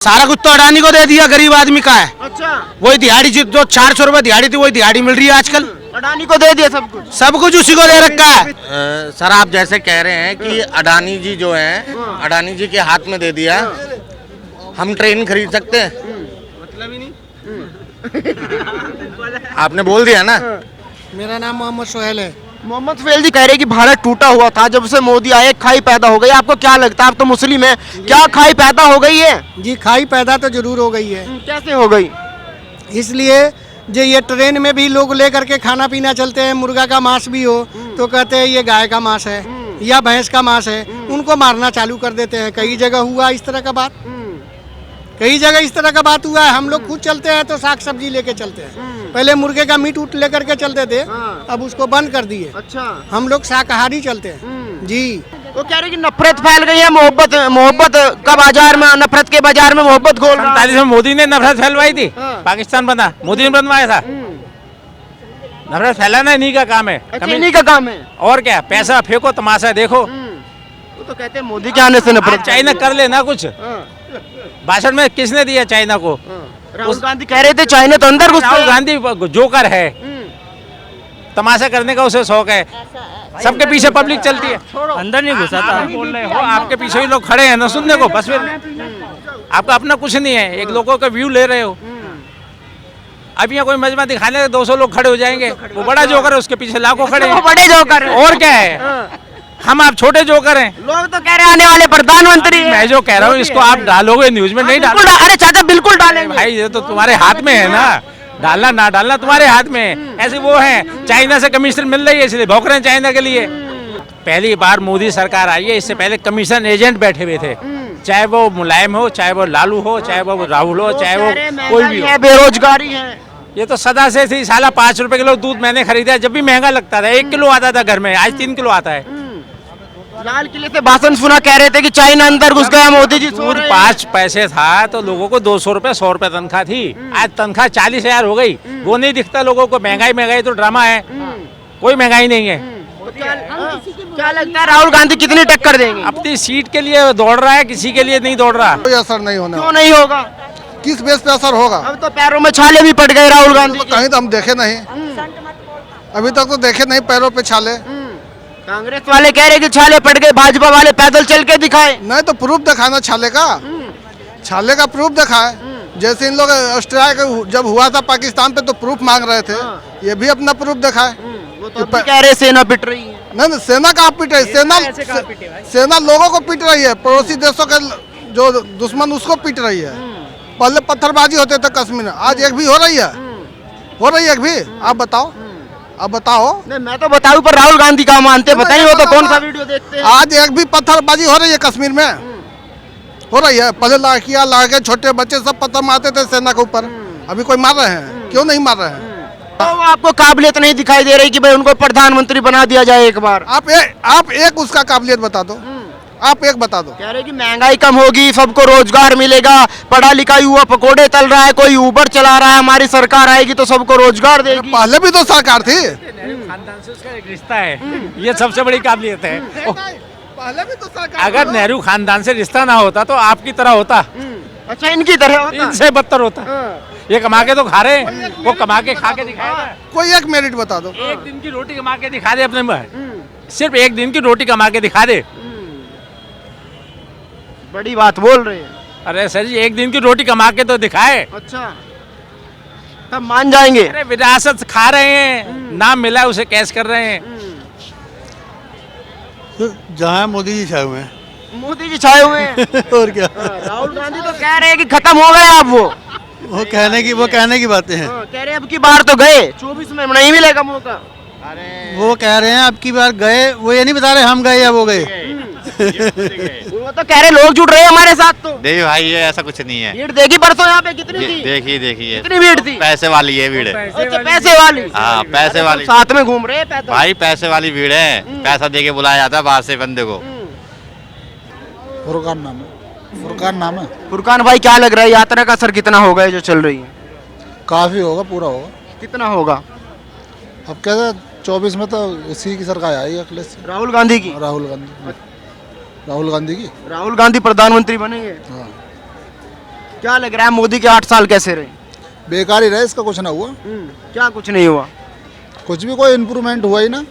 सारा कुछ तो अडानी को दे दिया, गरीब आदमी का है। अच्छा, वही दिहाड़ी जो 400 रुपए दिहाड़ी थी वही दिहाड़ी मिल रही है आजकल। अडानी को दे दिया सब कुछ उसी को दे रखा है। सर आप जैसे कह रहे हैं कि अडानी जी जो हैं, अडानी जी के हाथ में दे दिया, हम ट्रेन खरीद सकते हैं? मतलब ही नहीं। आपने बोल दिया ना। मेरा नाम मोहम्मद सोहेल है। मोहम्मद फैल जी कह रहे हैं कि भारत टूटा हुआ था, जब से मोदी आए खाई पैदा हो गई। आपको क्या लगता है, आप तो मुस्लिम हैं, क्या खाई पैदा हो गई है? जी खाई पैदा तो जरूर हो गई है। कैसे हो गई? इसलिए जो ये ट्रेन में भी लोग लेकर के खाना पीना चलते हैं, मुर्गा का मांस भी हो तो कहते हैं ये गाय का मांस है या भैंस का मांस है, उनको मारना चालू कर देते हैं। कई जगह हुआ इस तरह का बात, कई जगह इस तरह का बात हुआ है। हम लोग खुद चलते हैं तो साग सब्जी लेके चलते हैं, पहले मुर्गे का मीट उठ लेकर के चलते थे, अब उसको बंद कर दिए। अच्छा, हम लोग शाकाहारी चलते हैं जी। वो कह रहे हैं कि नफरत फैल गई है, मोहब्बत का बाजार में, नफरत के बाजार में मोहब्बत घोल रहा है। 47 में मोदी ने नफरत फैलवाई थी, पाकिस्तान बना, मोदी ने बनवाया था। नफरत फैलाना इन्हीं का काम है। अच्छा, इन्हीं का काम है। और क्या, पैसा फेंको तमाशा देखो। वो तो कहते हैं मोदी के आने से नफरत। चाइना कर लेना कुछ, भाषण में किसने दिया चाइना को? राहुल गांधी कह रहे थे चाइना तो अंदर घुस राहुल गया। गांधी जोकर है, तमाशा करने का उसे शौक है। सबके पीछे पब्लिक चलती है, अंदर नहीं घुसा था। बोल रहे हो, आपके पीछे ही लोग खड़े हैं ना सुनने को, बस फिर आपका अपना कुछ नहीं है, एक लोगों का व्यू ले रहे हो। अब यहाँ कोई मजमा दिखाने 200 लोग खड़े हो जाएंगे, वो बड़ा जोकर है, उसके पीछे लाखों खड़े हैं। वो बड़े जोकर हैं। और क्या है, हम आप छोटे जोकर हैं। लोग तो कह रहे हैं आने वाले प्रधानमंत्री हैं। मैं जो कह रहा हूँ इसको आप डालोगे न्यूज में, नहीं बिल्कुल डालो। अरे चाचा बिल्कुल डालेंगे भाई ये तो तुम्हारे हाथ में है ना, डालना ना डालना तुम्हारे हाथ में है। ऐसे वो हैं, चाइना से कमीशन मिल रही है इसलिए भौंक रहे हैं चाइना के लिए। पहली बार मोदी सरकार आई है, इससे पहले कमीशन एजेंट बैठे हुए थे, चाहे वो मुलायम हो, चाहे वो लालू हो, चाहे वो राहुल हो, चाहे वो कोई भी हो। बेरोजगारी है। ये तो सदा से थी। साला 5 रुपए किलो दूध मैंने खरीदा, जब भी महंगा लगता था, 1 किलो आता था घर में, आज 3 किलो आता है। लाल किले से भाषण सुना, कह रहे थे कि चाइना अंदर घुस गया, मोदी जी सो दूध रहे हैं। 5 पैसे था तो लोगों को 200 रुपए 100 रुपए तनख्वाह थी, आज तनख्वाह 40,000 हो गई। वो नहीं दिखता लोगों को, महंगाई तो ड्रामा है, कोई महंगाई नहीं है। क्या लगता है राहुल गांधी कितनी टक्कर देंगे? अपनी सीट के लिए दौड़ रहा है, किसी के लिए नहीं दौड़ रहा। कोई असर नहीं होने क्यों नहीं होगा? किस बेस पे असर होगा? अब तो पैरों में छाले भी पड़ गए राहुल गांधी तो के। कहीं तो हम देखे नहीं, अभी तक तो देखे नहीं पैरों पे छाले। कांग्रेस वाले कह रहे कि छाले पड़ गए, भाजपा वाले पैदल चल के दिखाए। नहीं तो प्रूफ दिखाना छाले का, छाले का प्रूफ दिखाए। जैसे इन लोग स्ट्राइक जब हुआ था पाकिस्तान पे तो प्रूफ मांग रहे थे, ये भी अपना प्रूफ दिखाए। वो तो अभी कह रहे सेना पिट रही है। नहीं सेना कहाँ पीट रही है? सेना लोगों को पीट रही है, पड़ोसी देशों के जो दुश्मन उसको पीट रही है। पहले पत्थरबाजी होते थे कश्मीर में, आज एक भी हो रही है? हो रही है एक भी? आप बताओ, आप बताओ। नहीं मैं तो बताऊं, पर राहुल गांधी का मानते बताइए, वो तो कौन सा वीडियो देखते हैं? आज एक भी पत्थरबाजी हो रही है कश्मीर में? हो रही है? पहले लड़कियां लड़के छोटे बच्चे सब पत्थर मारते थे सेना के ऊपर, अभी कोई मार रहे हैं? क्यों नहीं मार रहे हैं? तो आपको काबिलियत नहीं दिखाई दे रही कि भाई उनको प्रधानमंत्री बना दिया जाए एक बार? आप एक उसका काबिलियत बता दो, आप एक बता दो। कह रहे कि महंगाई कम होगी, सबको रोजगार मिलेगा, पढ़ा लिखा युवा पकोड़े तल रहा है, कोई ऊबर चला रहा है, हमारी सरकार आएगी तो सबको रोजगार देगी। पहले भी तो सरकार थी। खानदान से उसका एक रिश्ता है, ये सबसे बड़ी काबिलियत है। पहले भी तो सरकार। अगर नेहरू खानदान से रिश्ता ना होता तो आपकी तरह होता, अच्छा इनकी तरह होता? इनसे बदतर होता। ये कमा के तो खा रहे हैं, वो कमा के खा के दिखाएगा। कोई एक मेरिट बता दो। एक दिन की रोटी कमा के दिखा दे अपने में, सिर्फ एक दिन की रोटी कमा के दिखा दे। बड़ी बात बोल रहे हैं। अरे सर जी, एक दिन की रोटी कमा के तो दिखाए, अच्छा तब मान जाएंगे। अरे विरासत खा रहे हैं, नाम मिला उसे कैश कर रहे हैं। जहाँ मोदी जी छाए हुए हैं। मोदी जी छाए हुए हैं। और क्या, राहुल गांधी तो कह रहे हैं कि खत्म हो गए अब वो कहने की बातें हैं। कह रहे हैं अब की बार तो गए, 24 में नहीं मिलेगा मौका। वो कह रहे हैं अब की बार गए, वो ये नहीं बता रहे हम गए या वो गए। वो तो कह रहे लोग जुड़ रहे हैं हमारे साथ। तो देखिए भाई ये ऐसा कुछ नहीं है। भीड़ देखी परसों यहाँ पे कितनी थी? देखिए कितनी भीड़ थी? पैसे वाली है भीड़। अच्छा पैसे वाली। हाँ पैसे वाली, साथ में घूम रहे हैं पैदल। भाई पैसे वाली भीड़ है, पैसा दे के बुलाया जाता है बाहर से बंदे को। फुरकान नाम है, फुरकान नाम है। फुरकान भाई क्या लग रहा है, यात्रा का असर कितना होगा जो चल रही है? काफी होगा, पूरा होगा। कितना होगा? अब क्या 24 में तो इसी की सरकार आई है, अखिलेश राहुल गांधी की। राहुल गांधी की राहुल गांधी प्रधानमंत्री बनेंगे। हाँ। क्या लग रहा है मोदी के 8 साल कैसे रहे? बेकार ही रहे, इसका कुछ ना हुआ, क्या कुछ नहीं हुआ? कुछ भी कोई इम्प्रूवमेंट हुआ ही ना,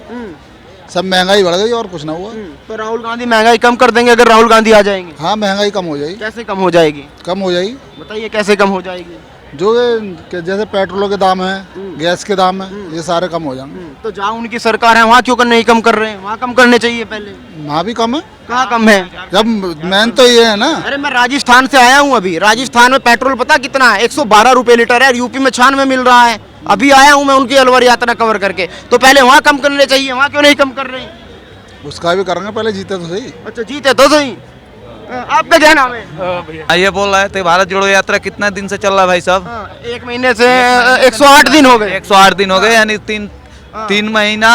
सब महंगाई बढ़ गई और कुछ ना हुआ। तो राहुल गांधी महंगाई कम कर देंगे अगर राहुल गांधी आ जाएंगे? हाँ महंगाई कम हो जाएगी, कैसे कम हो जाएगी? कम हो जाएगी। बताइए कैसे कम हो जाएगी? जो कि जैसे पेट्रोल के दाम है, गैस के दाम है, ये सारे कम हो जाएंगे। तो जहाँ उनकी सरकार है वहाँ क्यों नहीं कम कर रहे हैं? वहाँ कम करने चाहिए पहले। वहाँ भी कम है, कहाँ कम है? जब मेन तो ये है ना। अरे मैं राजस्थान से आया हूँ अभी, राजस्थान में पेट्रोल पता कितना है? 112 रुपए लीटर है, यूपी में 96 मिल रहा है। अभी आया हूँ मैं उनकी अलवर यात्रा कवर करके, तो पहले वहाँ कम करने चाहिए, वहाँ क्यों नहीं कम कर रहे? उसका भी करेंगे, पहले जीते तो सही। अच्छा जीते तो सही। आपका क्या नाम है? ये बोल रहे थे भारत जोड़ो यात्रा कितना दिन से चल रहा है भाई साहब? 1 महीने से 108 दिन हो गए। 108 दिन हो गए, यानी तीन महीना,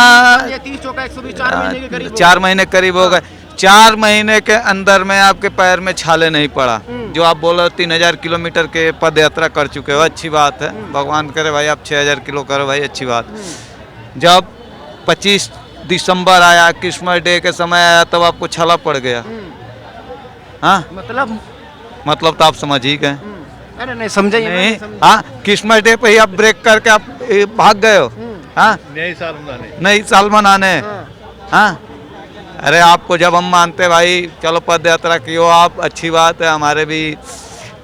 ये 30 चौका 120, 4 महीने के करीब हो 4 महीने करीब हो गए। 4 महीने के अंदर में आपके पैर में छाले नहीं पड़ा। जो आप बोल रहे हो 3000 किलोमीटर के पद यात्रा कर चुके हो, अच्छी बात है, भगवान करे भाई आप 6000 किलो करो भाई, अच्छी बात। जब 25 दिसंबर आया, क्रिसमस डे के समय आया, तब आपको छाला पड़ गया। हाँ मतलब तो आप समझ ही गए। अरे नहीं समझे नहीं, हाँ क्रिसमस डे पे ही आप ब्रेक करके आप भाग गए हो। हाँ नई साल मनाने। हाँ अरे आपको जब हम मानते भाई, चलो पद यात्रा की हो आप, अच्छी बात है। हमारे भी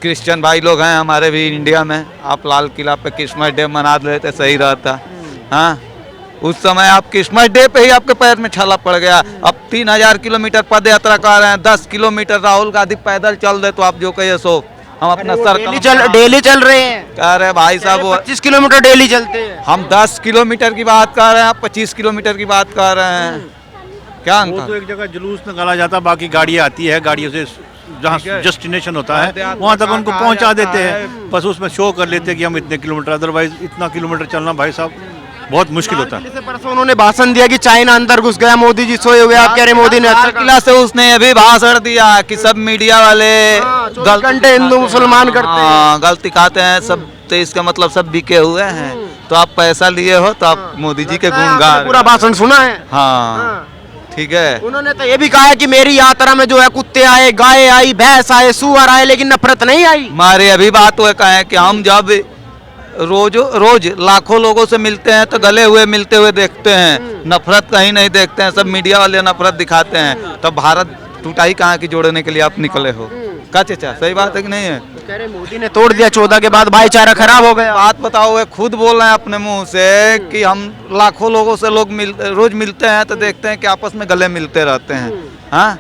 क्रिश्चियन भाई लोग हैं हमारे भी इंडिया में, आप लाल किला पे क्रिसमस डे मना लेते सही रहता। हाँ उस समय आप क्रिसमस डे पे ही आपके पैर में छाला पड़ गया। अब 3000 किलोमीटर पद यात्रा कर रहे हैं, 10 किलोमीटर राहुल गांधी पैदल चल दे, तो आप जो कहिए सो हम अपना सर डेली चल रहे हैं। कह रहे भाई साहब 25 किलोमीटर डेली चलते हैं। हम 10 किलोमीटर की बात कर रहे हैं, आप 25 किलोमीटर की बात कर रहे हैं। क्या वो तो एक जगह जुलूस निकाला जाता है, बाकी गाड़ियाँ आती है, गाड़ियों से जहाँ डेस्टिनेशन होता है वहाँ तक उनको पहुँचा देते हैं, बस उसमें शो कर लेते हैं कि हम इतने किलोमीटर, अदरवाइज इतना किलोमीटर चलना भाई साहब बहुत मुश्किल होता है। जैसे परसों उन्होंने भाषण दिया कि चाइना अंदर घुस गया, मोदी जी सोए हुए, आप कह रहे मोदी ने अच्छा किला से उसने अभी भाषण दिया कि सब मीडिया वाले 24 घंटे हिंदू मुसलमान करते हैं, गलती खाते हैं सब, तो इसका मतलब सब बिके हुए हैं। तो आप पैसा लिए हो तो आप मोदी जी के गुण गा, पूरा भाषण सुना है। हाँ ठीक है। उन्होंने तो ये भी कहा है कि मेरी यात्रा में जो है कुत्ते आए, गाय आई, भैंस आए, सुअर आए, लेकिन नफरत नहीं आई। हमारी अभी बात हुआ कहा है कि हम जब रोज लाखों लोगों से मिलते हैं तो गले हुए मिलते हुए देखते हैं, नफरत कहीं नहीं देखते हैं, सब मीडिया वाले नफरत दिखाते हैं। तो भारत टूटाई कहाँ की जोड़ने के लिए आप निकले हो? क्या चाचा सही बात है कि नहीं है? कह रहे मोदी ने तोड़ दिया 14 के बाद, भाईचारा खराब हो गया। बात बताओ, वे खुद बोल रहे हैं अपने मुंह से कि हम लाखों लोगों से रोज मिलते हैं तो देखते हैं कि आपस में गले मिलते रहते हैं। हाँ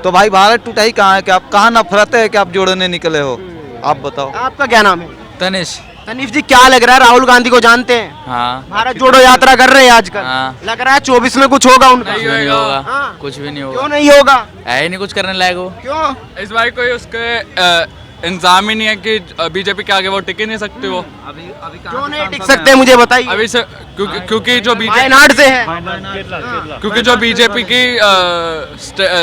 तो भाई भारत टूटाई कहाँ है कि आप कहाँ नफरत है कि आप जोड़ने निकले हो? आप बताओ। आपका क्या नाम है? तनिष। तनीष जी क्या लग रहा है, राहुल गांधी को जानते हैं? हाँ भारत जोड़ो यात्रा कर रहे हैं आजकल। हाँ। लग रहा है 24 में कुछ होगा उनका। कुछ भी नहीं होगा। हाँ। कुछ भी नहीं क्यों होगा, नहीं होगा? है ही नहीं कुछ करने लायक वो। क्यों? इस बार कोई उसके इंतजाम ही नहीं है कि बीजेपी के आगे वो टिक ही नहीं सकते वो। क्यों नहीं टिक सकते मुझे बताइए। अभी से क्योंकि जो बीजेपी वायनाड से है, क्योंकि जो बीजेपी की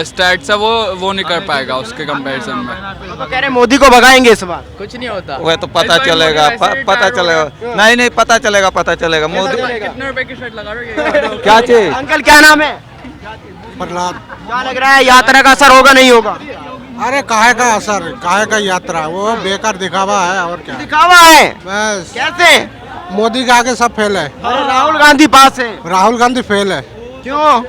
स्टैट्स है वो नहीं कर पाएगा उसके कंपैरिजन में। तो कह रहे मोदी को भगाएंगे इस बार। कुछ नहीं होता। वह तो पता चलेगा, पता चलेगा। नहीं पता चलेगा मोदी कितने रुपए की शर्ट लगा रहे हैं? क्या चीज। अंकल क्या नाम है? प्रहलाद। क्या लग रहा है यात्रा का असर होगा नहीं होगा? अरे काहे का असर, काहे का यात्रा, वो बेकार दिखावा है और क्या। दिखावा है बस कैसे? मोदी के आगे सब फेल है, अरे राहुल गांधी पास है। राहुल गांधी फेल है। क्यों?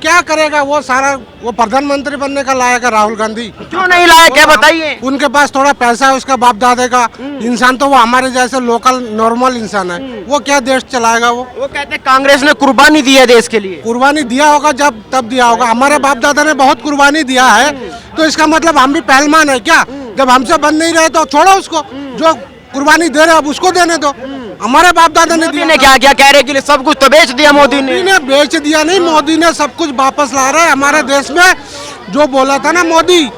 क्या करेगा वो, सारा वो प्रधानमंत्री बनने का लायक है राहुल गांधी। क्यों नहीं लायक है बताइए। उनके पास थोड़ा पैसा है, उसका बाप दादे का इंसान, तो वो हमारे जैसे लोकल नॉर्मल इंसान है, वो क्या देश चलाएगा। वो कहते हैं कांग्रेस ने कुर्बानी दी है देश के लिए। कुर्बानी दिया होगा जब तब दिया होगा, हमारे बाप दादा ने बहुत कुर्बानी दिया है, तो इसका मतलब हम भी पहलवान है क्या? जब हमसे बन नहीं रहे तो छोड़ो उसको, जो कुर्बानी दे रहे अब उसको देने दो। हमारे बाप दादा ने दिया। क्या क्या कह रहे कि सब कुछ तो बेच दिया मोदी ने बेच दिया नहीं, मोदी ने सब कुछ वापस ला रहे हैं हमारे देश में। जो बोला था ना मोदी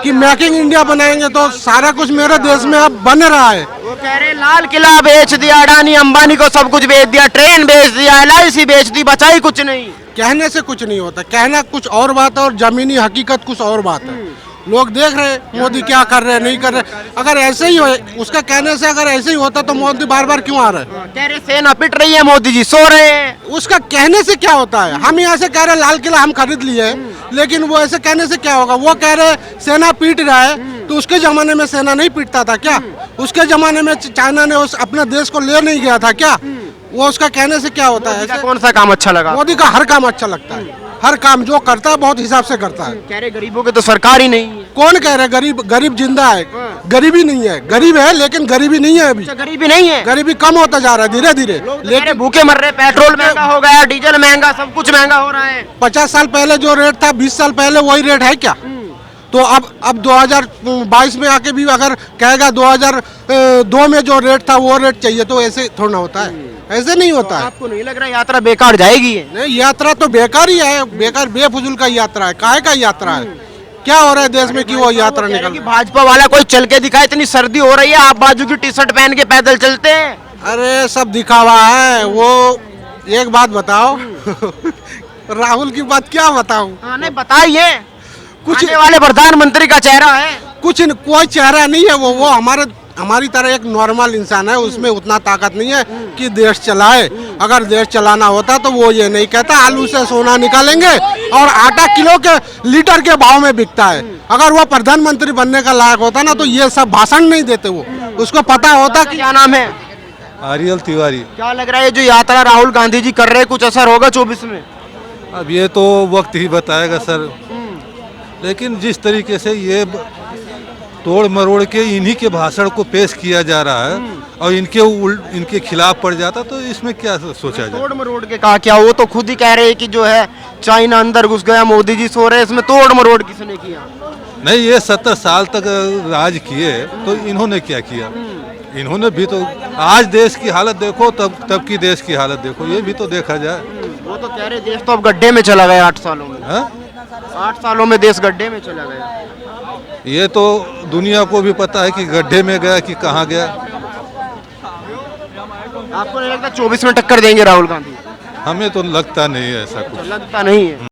कि मेकिंग इंडिया बनाएंगे, तो सारा कुछ मेरे देश में अब बन रहा है। वो कह रहे लाल किला बेच दिया, अडानी अंबानी को सब कुछ बेच दिया, ट्रेन बेच दिया, LIC बेच दी, बचाई कुछ नहीं। कहने से कुछ नहीं होता, कहना कुछ और बात है और जमीनी हकीकत कुछ और बात है। लोग देख रहे मोदी क्या कर रहे हैं, नहीं कर रहे। अगर ऐसे ही हो, उसका कहने से अगर ऐसे ही होता तो मोदी बार बार क्यों आ रहे हैं? कह रहे सेना पिट रही है, मोदी जी सो रहे हैं। उसका कहने से क्या होता है? हम यहाँ से कह रहे लाल किला हम खरीद लिए, लेकिन वो ऐसे कहने से क्या होगा? वो कह रहे सेना पीट रहा है, तो उसके जमाने में सेना नहीं पीटता था क्या? उसके जमाने में चाइना ने उस अपने देश को ले नहीं गया था क्या? वो उसका कहने से क्या होता है? कौन सा काम अच्छा लगा? मोदी का हर काम अच्छा लगता है, हर काम जो करता है बहुत हिसाब से करता है। कह रहे गरीबों की तो सरकार ही नहीं है। कौन कह रहे गरीब? गरीब जिंदा है, गरीबी नहीं है। गरीब है लेकिन गरीबी नहीं है अभी। गरीबी नहीं है, गरीबी कम होता जा रहा है धीरे धीरे। लेकिन भूखे मर रहे, पेट्रोल महंगा हो गया, डीजल महंगा, सब कुछ महंगा हो रहा है। 50 साल पहले जो रेट था 20 साल पहले वही रेट है क्या? तो अब 2022 में आके भी अगर कहेगा 2002 में जो रेट था वो रेट चाहिए, तो ऐसे थोड़ा होता है, ऐसे नहीं होता है। आपको नहीं लग रहा यात्रा बेकार जाएगी? नहीं, यात्रा तो बेकार ही है, बेकार बेफजूल का यात्रा है। काहे का यात्रा है? क्या हो रहा है देश में कि वो यात्रा निकल? कि भाजपा वाला कोई चल के दिखाए, इतनी सर्दी हो रही है, आप बाजू की टी शर्ट पहन के पैदल चलते हैं। अरे सब दिखावा है। वो एक बात बताओ राहुल की बात क्या बताऊं? नहीं बताइए, कुछ आने वाले प्रधानमंत्री का चेहरा है। कोई चेहरा नहीं है। वो हमारी तरह एक नॉर्मल इंसान है, उसमें उतना ताकत नहीं है कि देश चलाए। अगर देश चलाना होता तो वो ये नहीं कहता आलू से सोना निकालेंगे और आटा किलो के लीटर के भाव में बिकता है। अगर वो प्रधानमंत्री बनने का लायक होता ना तो ये सब भाषण नहीं देते। वो उसको पता होता कि क्या नाम है? आरियल तिवारी। क्या लग रहा है जो यात्रा राहुल गांधी जी कर रहे हैं, कुछ असर होगा 24 में? अब ये तो वक्त ही बताएगा सर, लेकिन जिस तरीके से ये तोड़ मरोड़ के इन्हीं के भाषण को पेश किया जा रहा है और इनके खिलाफ पड़ जाता तो इसमें क्या सोचा जाए? तोड़ मरोड़ के कहा क्या? वो तो खुद ही कह रहे हैं कि जो है चाइना अंदर घुस गया, मोदी जी सो रहे, इसमें तोड़ मरोड़ किसने किया? नहीं, ये 70 साल तक राज किए तो इन्होंने क्या किया? इन्होंने भी तो आज देश की हालत देखो, तब की देश की हालत देखो, ये भी तो देखा जाए। वो तो कह रहे देश तो अब गड्ढे में चला गया 8 सालों में। 8 सालों में देश गड्ढे में चला गया। ये तो दुनिया को भी पता है कि गड्ढे में गया कि कहाँ गया। आपको नहीं लगता 24 में टक्कर देंगे राहुल गांधी? हमें तो लगता नहीं है ऐसा कुछ। लगता नहीं है।